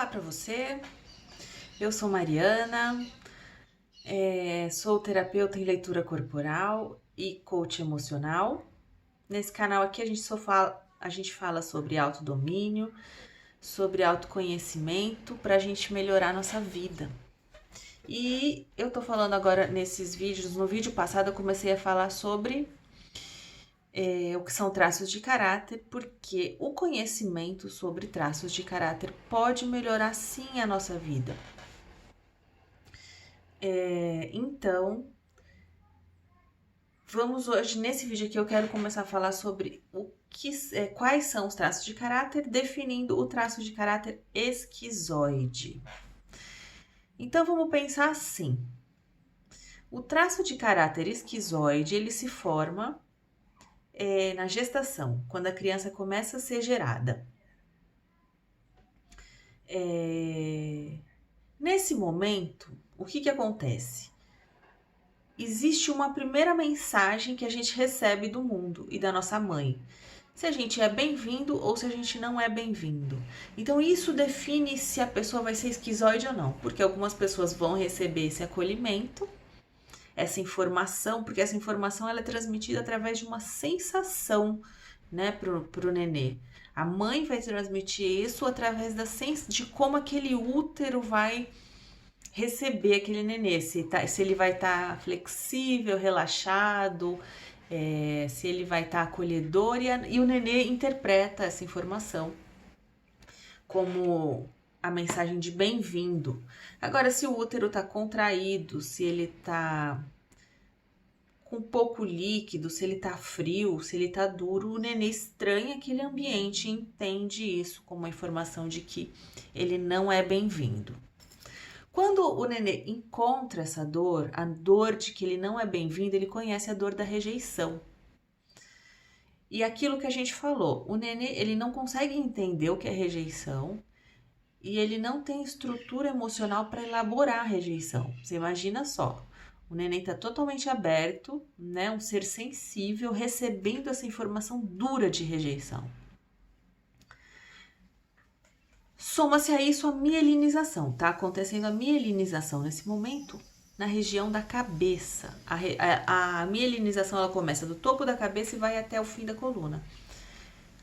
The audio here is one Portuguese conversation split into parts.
Olá para você, eu sou Mariana, sou terapeuta em leitura corporal e coach emocional. Nesse canal aqui a gente fala sobre autodomínio, sobre autoconhecimento para a gente melhorar nossa vida. E eu tô falando agora nesses vídeos, no vídeo passado eu comecei a falar sobre o que são traços de caráter, porque o conhecimento sobre traços de caráter pode melhorar sim a nossa vida. Então, vamos hoje, nesse vídeo aqui, eu quero começar a falar sobre quais são os traços de caráter, definindo o traço de caráter esquizoide. Então, vamos pensar assim. O traço de caráter esquizoide, ele se forma na gestação, quando a criança começa a ser gerada. Nesse momento, o que acontece? Existe uma primeira mensagem que a gente recebe do mundo e da nossa mãe. Se a gente é bem-vindo ou se a gente não é bem-vindo. Então isso define se a pessoa vai ser esquizoide ou não, porque algumas pessoas vão receber esse acolhimento, essa informação, porque essa informação ela é transmitida através de uma sensação, né, pro nenê. A mãe vai transmitir isso através de como aquele útero vai receber aquele nenê, se ele vai estar flexível, relaxado, se ele vai estar acolhedor, e o nenê interpreta essa informação como a mensagem de bem-vindo. Agora, se o útero está contraído, se ele está com pouco líquido, se ele está frio, se ele está duro, o nenê estranha aquele ambiente e entende isso como uma informação de que ele não é bem-vindo. Quando o nenê encontra essa dor, a dor de que ele não é bem-vindo, ele conhece a dor da rejeição. E aquilo que a gente falou, o nenê ele não consegue entender o que é rejeição e ele não tem estrutura emocional para elaborar a rejeição. Você imagina só, o nenê está totalmente aberto, né, um ser sensível, recebendo essa informação dura de rejeição. Soma-se a isso a mielinização, tá acontecendo a mielinização nesse momento na região da cabeça. A mielinização ela começa do topo da cabeça e vai até o fim da coluna.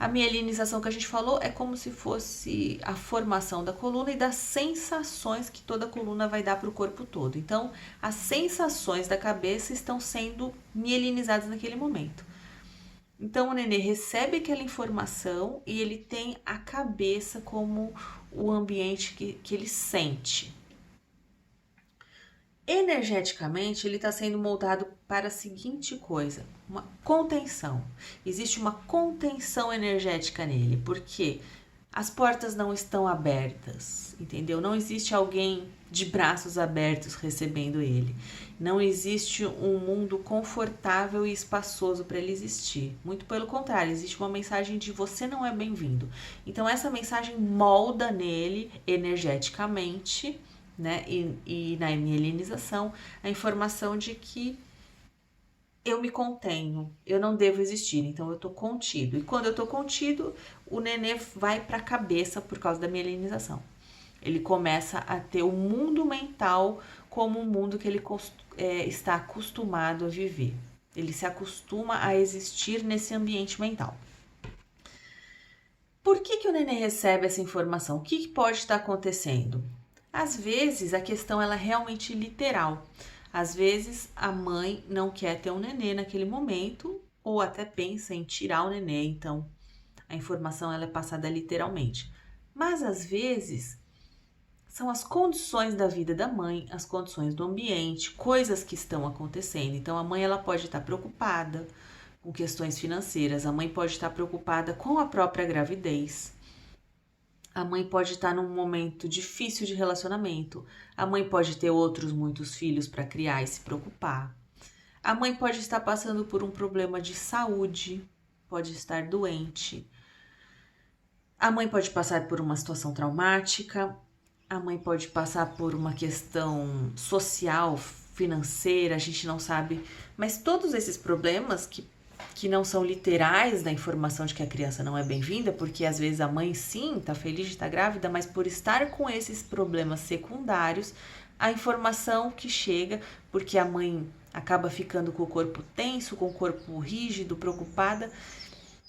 A mielinização que a gente falou é como se fosse a formação da coluna e das sensações que toda a coluna vai dar para o corpo todo. Então, as sensações da cabeça estão sendo mielinizadas naquele momento. Então, o nenê recebe aquela informação e ele tem a cabeça como o ambiente que ele sente. Energeticamente, ele está sendo moldado para a seguinte coisa, uma contenção. Existe uma contenção energética nele, porque as portas não estão abertas, entendeu? Não existe alguém de braços abertos recebendo ele. Não existe um mundo confortável e espaçoso para ele existir. Muito pelo contrário, existe uma mensagem de você não é bem-vindo. Então essa mensagem molda nele energeticamente, né? E na mielinização, a informação de que eu me contenho, eu não devo existir, então eu tô contido. E quando eu tô contido, o nenê vai para a cabeça por causa da mielinização. Ele começa a ter o mundo mental como um mundo que ele está acostumado a viver. Ele se acostuma a existir nesse ambiente mental. Por que o nenê recebe essa informação? O que pode estar acontecendo? Às vezes, a questão ela é realmente literal. Às vezes, a mãe não quer ter um nenê naquele momento ou até pensa em tirar o nenê, então a informação ela é passada literalmente. Mas, às vezes, são as condições da vida da mãe, as condições do ambiente, coisas que estão acontecendo. Então, a mãe ela pode estar preocupada com questões financeiras, a mãe pode estar preocupada com a própria gravidez. A mãe pode estar num momento difícil de relacionamento. A mãe pode ter muitos filhos para criar e se preocupar. A mãe pode estar passando por um problema de saúde, pode estar doente. A mãe pode passar por uma situação traumática. A mãe pode passar por uma questão social, financeira, a gente não sabe. Mas todos esses problemas que que não são literais da informação de que a criança não é bem-vinda, porque às vezes a mãe sim está feliz de estar grávida, mas por estar com esses problemas secundários, a informação que chega, porque a mãe acaba ficando com o corpo tenso, com o corpo rígido, preocupada,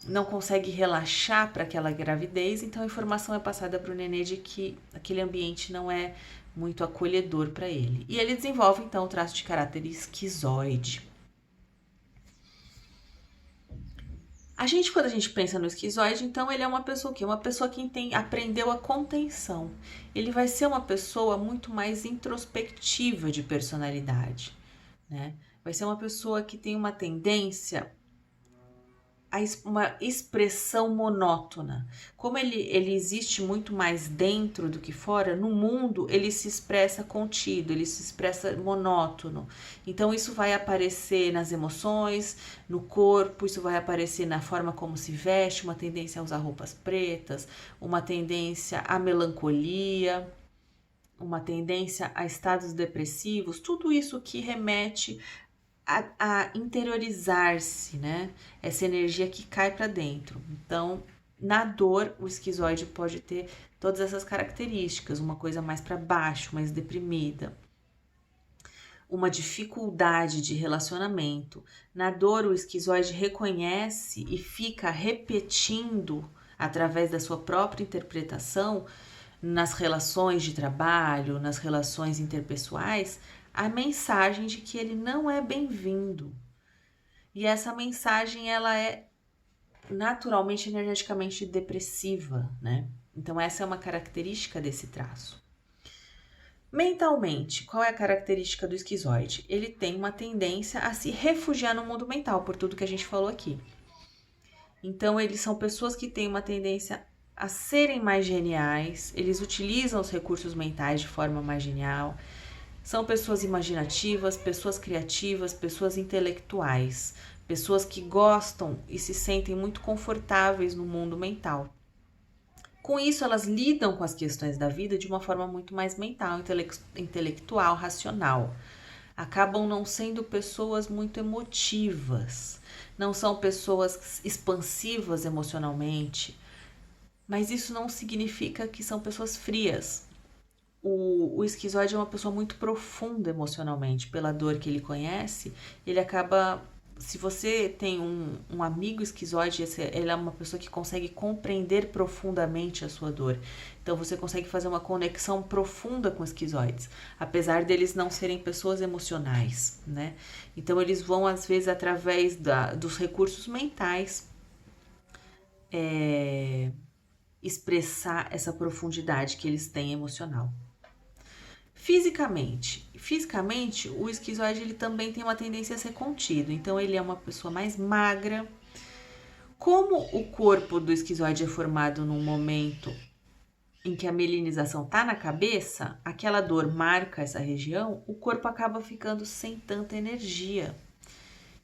não consegue relaxar para aquela gravidez, então a informação é passada para o nenê de que aquele ambiente não é muito acolhedor para ele. E ele desenvolve então o traço de caráter esquizoide. Quando a gente pensa no esquizoide, então ele é uma pessoa que aprendeu a contenção. Ele vai ser uma pessoa muito mais introspectiva de personalidade, né? Vai ser uma pessoa que tem uma tendência uma expressão monótona. Como ele existe muito mais dentro do que fora, no mundo ele se expressa contido, ele se expressa monótono. Então isso vai aparecer nas emoções, no corpo, isso vai aparecer na forma como se veste, uma tendência a usar roupas pretas, uma tendência à melancolia, uma tendência a estados depressivos, tudo isso que remete a interiorizar-se, né? Essa energia que cai para dentro. Então, na dor, o esquizoide pode ter todas essas características, uma coisa mais para baixo, mais deprimida, uma dificuldade de relacionamento. Na dor, o esquizoide reconhece e fica repetindo através da sua própria interpretação nas relações de trabalho, nas relações interpessoais, a mensagem de que ele não é bem-vindo. E essa mensagem, ela é naturalmente, energeticamente depressiva, né? Então essa é uma característica desse traço. Mentalmente, qual é a característica do esquizoide? Ele tem uma tendência a se refugiar no mundo mental, por tudo que a gente falou aqui. Então eles são pessoas que têm uma tendência a serem mais geniais, eles utilizam os recursos mentais de forma mais genial. São pessoas imaginativas, pessoas criativas, pessoas intelectuais, pessoas que gostam e se sentem muito confortáveis no mundo mental. Com isso, elas lidam com as questões da vida de uma forma muito mais mental, intelectual, racional. Acabam não sendo pessoas muito emotivas, não são pessoas expansivas emocionalmente, mas isso não significa que são pessoas frias. O esquizoide é uma pessoa muito profunda emocionalmente, pela dor que ele conhece, ele acaba... Se você tem um amigo esquizoide, ele é uma pessoa que consegue compreender profundamente a sua dor. Então você consegue fazer uma conexão profunda com esquizoides, apesar deles não serem pessoas emocionais, né? Então eles vão, às vezes, através dos recursos mentais, expressar essa profundidade que eles têm emocional. Fisicamente, o esquizoide ele também tem uma tendência a ser contido, então ele é uma pessoa mais magra. Como o corpo do esquizoide é formado num momento em que a mielinização está na cabeça, aquela dor marca essa região, o corpo acaba ficando sem tanta energia.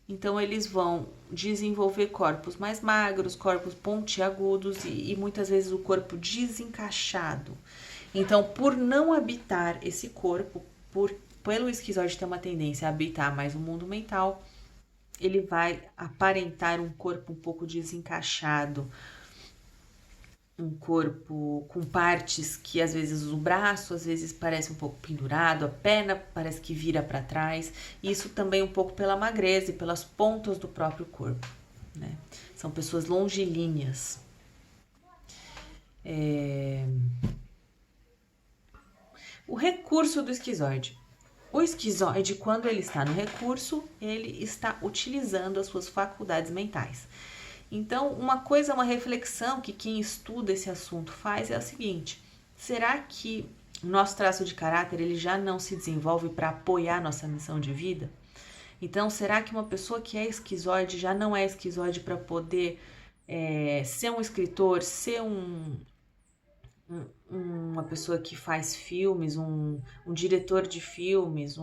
Então eles vão desenvolver corpos mais magros, corpos pontiagudos e muitas vezes o corpo desencaixado. Então, por não habitar esse corpo, pelo esquizoide ter uma tendência a habitar mais o mundo mental, ele vai aparentar um corpo um pouco desencaixado, um corpo com partes que às vezes o braço às vezes parece um pouco pendurado, a perna parece que vira para trás, isso também um pouco pela magreza e pelas pontas do próprio corpo, né? São pessoas longilíneas. O recurso do esquizoide. O esquizoide, quando ele está no recurso, ele está utilizando as suas faculdades mentais. Então, uma reflexão que quem estuda esse assunto faz é a seguinte: será que o nosso traço de caráter ele já não se desenvolve para apoiar nossa missão de vida? Então, será que uma pessoa que é esquizoide já não é esquizoide para poder ser um escritor, ser uma pessoa que faz filmes, um diretor de filmes,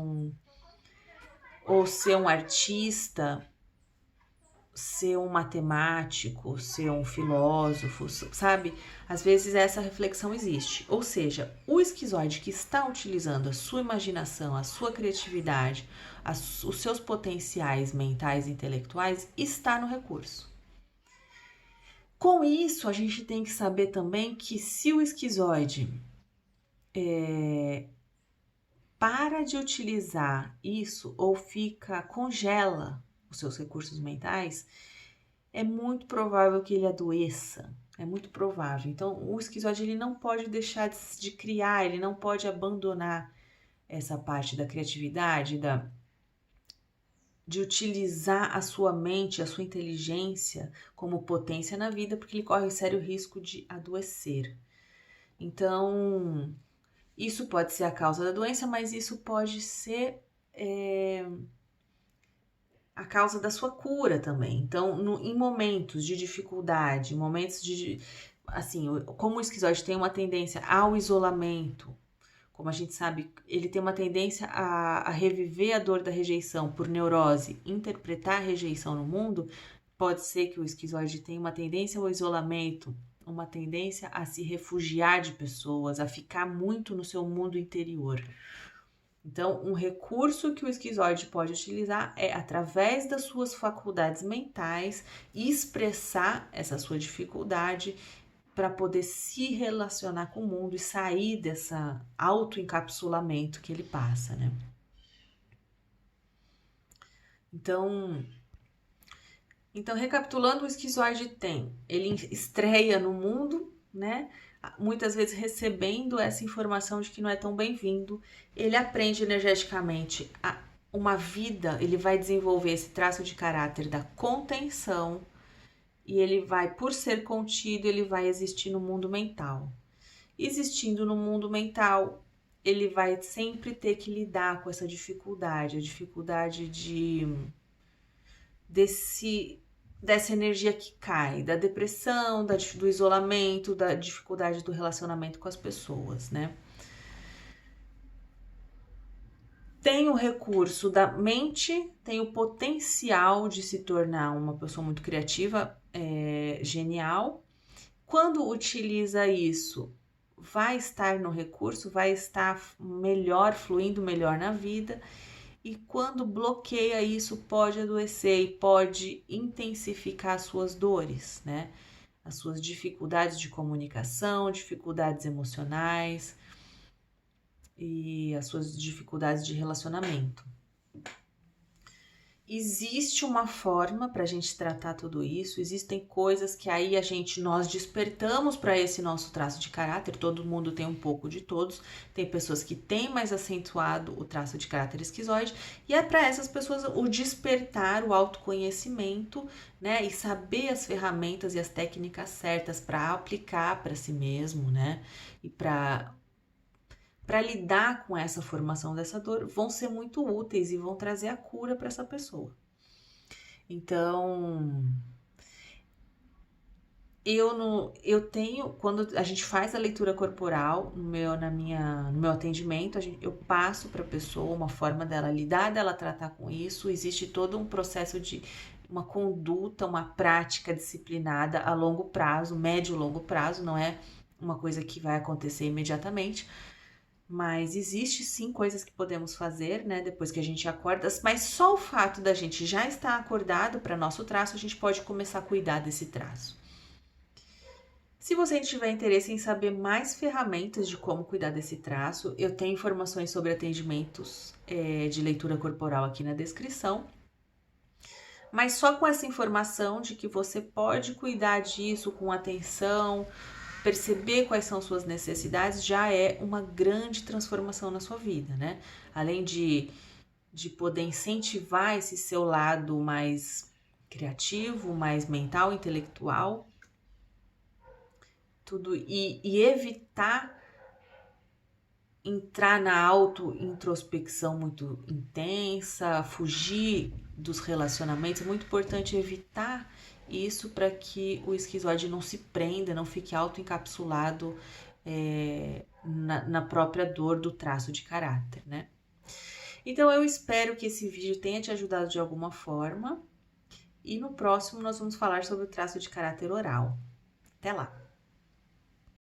ou ser um artista? ser um matemático, ser um filósofo, sabe? Às vezes essa reflexão existe. Ou seja, o esquizoide que está utilizando a sua imaginação, a sua criatividade, os seus potenciais mentais e intelectuais está no recurso. Com isso, a gente tem que saber também que se o esquizoide para de utilizar isso ou congela os seus recursos mentais, é muito provável que ele adoeça. É muito provável. Então, o esquizoide ele não pode deixar de criar, ele não pode abandonar essa parte da criatividade, de utilizar a sua mente, a sua inteligência como potência na vida, porque ele corre sério risco de adoecer. Então, isso pode ser a causa da doença, mas isso pode ser a causa da sua cura também. Então, em momentos de dificuldade, momentos de... Assim, como o esquizoide tem uma tendência ao isolamento, como a gente sabe, ele tem uma tendência a reviver a dor da rejeição por neurose, interpretar a rejeição no mundo, pode ser que o esquizoide tenha uma tendência ao isolamento, uma tendência a se refugiar de pessoas, a ficar muito no seu mundo interior. Então, um recurso que o esquizoide pode utilizar é, através das suas faculdades mentais, expressar essa sua dificuldade para poder se relacionar com o mundo e sair desse autoencapsulamento que ele passa, né? Então, recapitulando, o esquizoide ele estreia no mundo, né? Muitas vezes recebendo essa informação de que não é tão bem-vindo, ele aprende energeticamente uma vida, ele vai desenvolver esse traço de caráter da contenção e ele vai, por ser contido, ele vai existir no mundo mental. Existindo no mundo mental, ele vai sempre ter que lidar com essa dificuldade, a dificuldade dessa energia que cai, da depressão, do isolamento, da dificuldade do relacionamento com as pessoas, né? Tem o recurso da mente, tem o potencial de se tornar uma pessoa muito criativa, genial. Quando utiliza isso, vai estar no recurso, vai estar melhor, fluindo melhor na vida. E quando bloqueia isso, pode adoecer e pode intensificar as suas dores, né? As suas dificuldades de comunicação, dificuldades emocionais e as suas dificuldades de relacionamento. Existe uma forma para a gente tratar tudo isso, existem coisas que aí nós despertamos para esse nosso traço de caráter, todo mundo tem um pouco de todos, tem pessoas que têm mais acentuado o traço de caráter esquizoide, e é para essas pessoas o despertar, o autoconhecimento, né, e saber as ferramentas e as técnicas certas para aplicar para si mesmo, né, e para lidar com essa formação dessa dor, vão ser muito úteis e vão trazer a cura para essa pessoa. Então, eu tenho, quando a gente faz a leitura corporal no meu atendimento, eu passo para a pessoa uma forma dela lidar, dela tratar com isso. Existe todo um processo de uma conduta, uma prática disciplinada a longo prazo, médio e longo prazo, não é uma coisa que vai acontecer imediatamente. Mas existe sim coisas que podemos fazer, né, depois que a gente acorda, mas só o fato da gente já estar acordado para nosso traço, a gente pode começar a cuidar desse traço. Se você tiver interesse em saber mais ferramentas de como cuidar desse traço, eu tenho informações sobre atendimentos de leitura corporal aqui na descrição. Mas só com essa informação de que você pode cuidar disso com atenção, perceber quais são suas necessidades, já é uma grande transformação na sua vida, né? Além de poder incentivar esse seu lado mais criativo, mais mental, intelectual, tudo, e evitar entrar na auto-introspecção muito intensa, fugir dos relacionamentos. É muito importante evitar isso para que o esquizoide não se prenda, não fique autoencapsulado na própria dor do traço de caráter, né? Então, eu espero que esse vídeo tenha te ajudado de alguma forma. E no próximo nós vamos falar sobre o traço de caráter oral. Até lá!